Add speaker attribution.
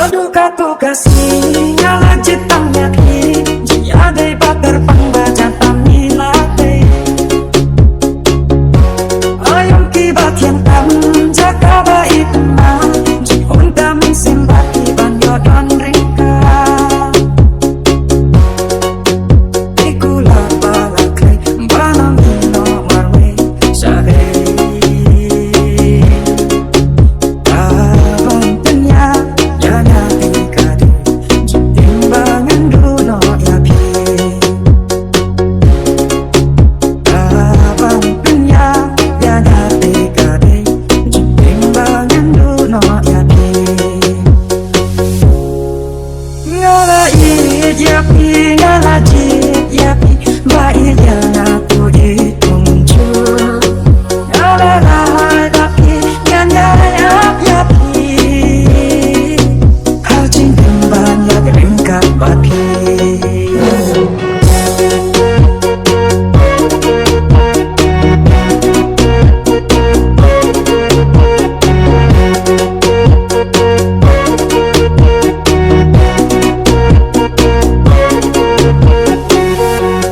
Speaker 1: Duka tu kasih nyala citangnya ki jia dei bakar pangbaca tamilate ayam kibat yang tam jaga baik ma jihon kami sembati banyo don ringka ikula balakre banam hino marwe sahe yapi ngala jip yapi ba iya na